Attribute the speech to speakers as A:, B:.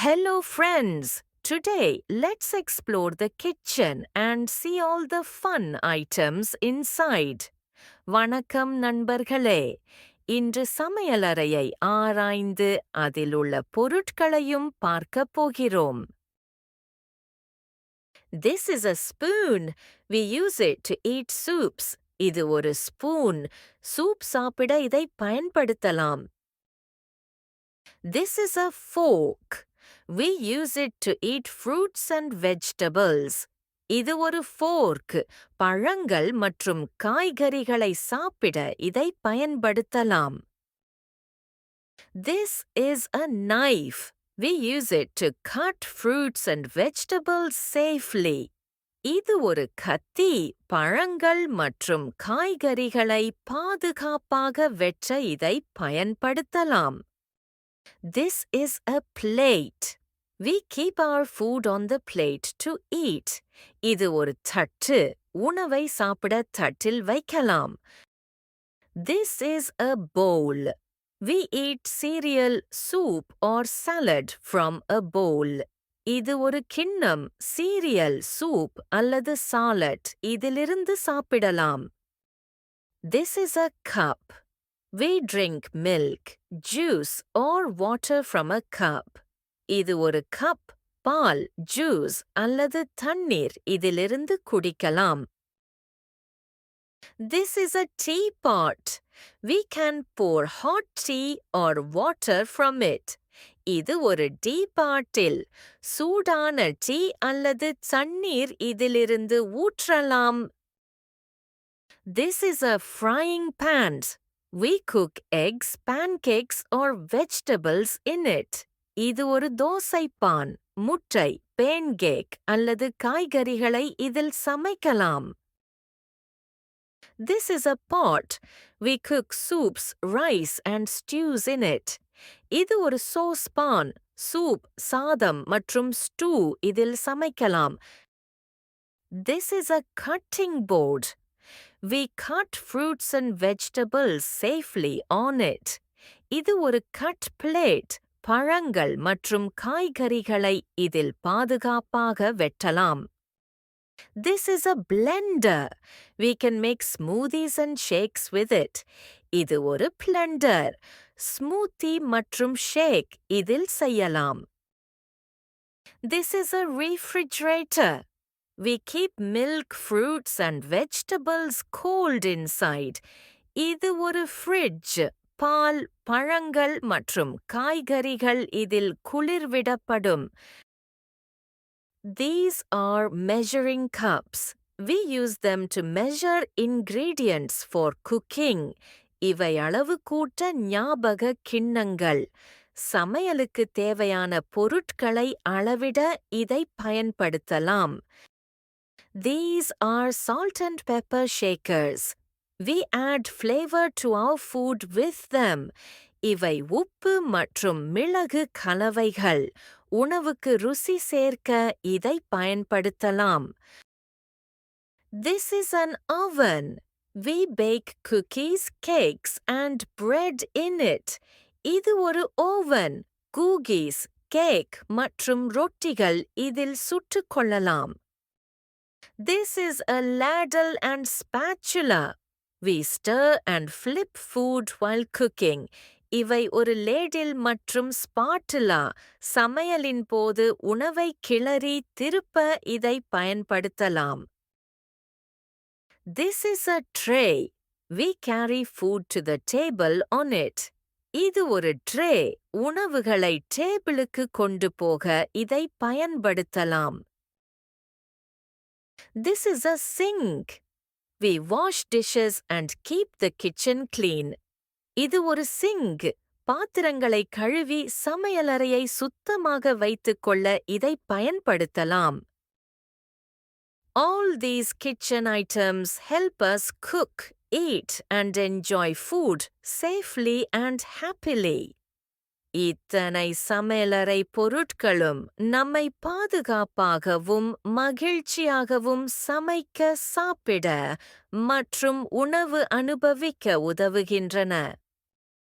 A: Hello, friends! Today, let's explore the kitchen and see all the fun items inside. வணக்கம் நண்பர்களே! இன்று சமையலறையை ஆராய்ந்து அதிலுள்ள பொருட்களையும் பார்க்கப் போகிறோம். This is a spoon. We use it to eat soups. இது ஒரு ஸ்பூன். சூப் சாப்பிட இதை பயன்படுத்தலாம். This is a fork. We use it to eat fruits and vegetables. இது ஒரு fork. பழங்கள் மற்றும் காய்கறிகளை சாப்பிட இதை பயன்படுத்தலாம். This is a knife. We use it to cut fruits and vegetables safely. இது ஒரு கத்தி. பழங்கள் மற்றும் காய்கறிகளை பாதுகாப்பாக வெட்ட இதை பயன்படுத்தலாம். This is a plate. We keep our food on the plate to eat. இது ஒரு தட்டு. உணவை சாப்பிட தட்டில் வைக்கலாம். This is a bowl. We eat cereal, soup or salad from a bowl. இது ஒரு கிண்ணம். சீரியல், சூப் அல்லது சாலட் இதிலிருந்து சாப்பிடலாம். This is a cup. We drink milk, juice or water from a cup. இது ஒரு கப். பால், ஜூஸ் அல்லது தண்ணீர் இதிலிருந்து குடிக்கலாம். This is a teapot. We can pour hot tea or water from it. இது ஒரு டீபாட்டில். சூடான டீ அல்லது தண்ணீர் இதிலிருந்து ஊற்றலாம். This is a frying pan. We cook eggs, pancakes or vegetables in it. இது ஒரு தோசைப்பான். முட்டை, பேன்கேக் அல்லது காய்கறிகளை இதில் சமைக்கலாம். This is a pot. We cook soups, rice and stews in it. இது ஒரு சோஸ்பான். சூப், சாதம் மற்றும் ஸ்டூ இதில் சமைக்கலாம். This is a cutting board. We cut fruits and vegetables safely on it. இது ஒரு கட் பிளேட். பழங்கள் மற்றும் காய்கறிகளை இதில் பாதுகாப்பாக வெட்டலாம். This is a blender. We can make smoothies and shakes with it. இது ஒரு blender. ஸ்மூத்தி மற்றும் ஷேக் இதில் செய்யலாம். This is a refrigerator. We keep milk, fruits and vegetables cold inside. இது ஒரு fridge. பால், பழங்கள் மற்றும் காய்கறிகள் இதில் குளிர்விடப்படும். These are measuring cups. We use them to measure ingredients for cooking. இவை அளவு கூட்ட ஞாபக கிண்ணங்கள். சமையலுக்கு தேவையான பொருட்களை அளவிட இதை பயன்படுத்தலாம். These are salt and pepper shakers. We add flavor to our food with them. இவை உப்பு மற்றும் மிளகு கலவைகள். உணவுக்கு ருசி சேர்க்க இதை பயன்படுத்தலாம். This is an oven. We bake cookies, cakes and bread in it. இது ஒரு ஓவன். cookies, கேக் மற்றும் ரொட்டிகள் இதில் சுட்டுக் கொள்ளலாம். This is a ladle and spatula. We stir and flip food while cooking. இவை ஒரு லேடில் மற்றும் ஸ்பாட்டுலா. சமையலின் போது உணவை கிளறி திருப்ப இதை பயன்படுத்தலாம். This is a tray. We carry food to the table on it. இது ஒரு ட்ரே. உணவுகளை டேபிளுக்கு கொண்டு போக இதை பயன்படுத்தலாம். This is a sink. We wash dishes and keep the kitchen clean. இது ஒரு sink. பாத்திரங்களை கழுவி சமையலறையை சுத்தமாக வைத்துக் கொள்ள இதை பயன்படுத்தலாம். All these kitchen items help us cook, eat and enjoy food safely and happily. இத்தனை சமையலறை பொருட்களும் நம்மை பாதுகாப்பாகவும் மகிழ்ச்சியாகவும் சமைக்க, சாப்பிட மற்றும் உணவு அனுபவிக்க உதவுகின்றன.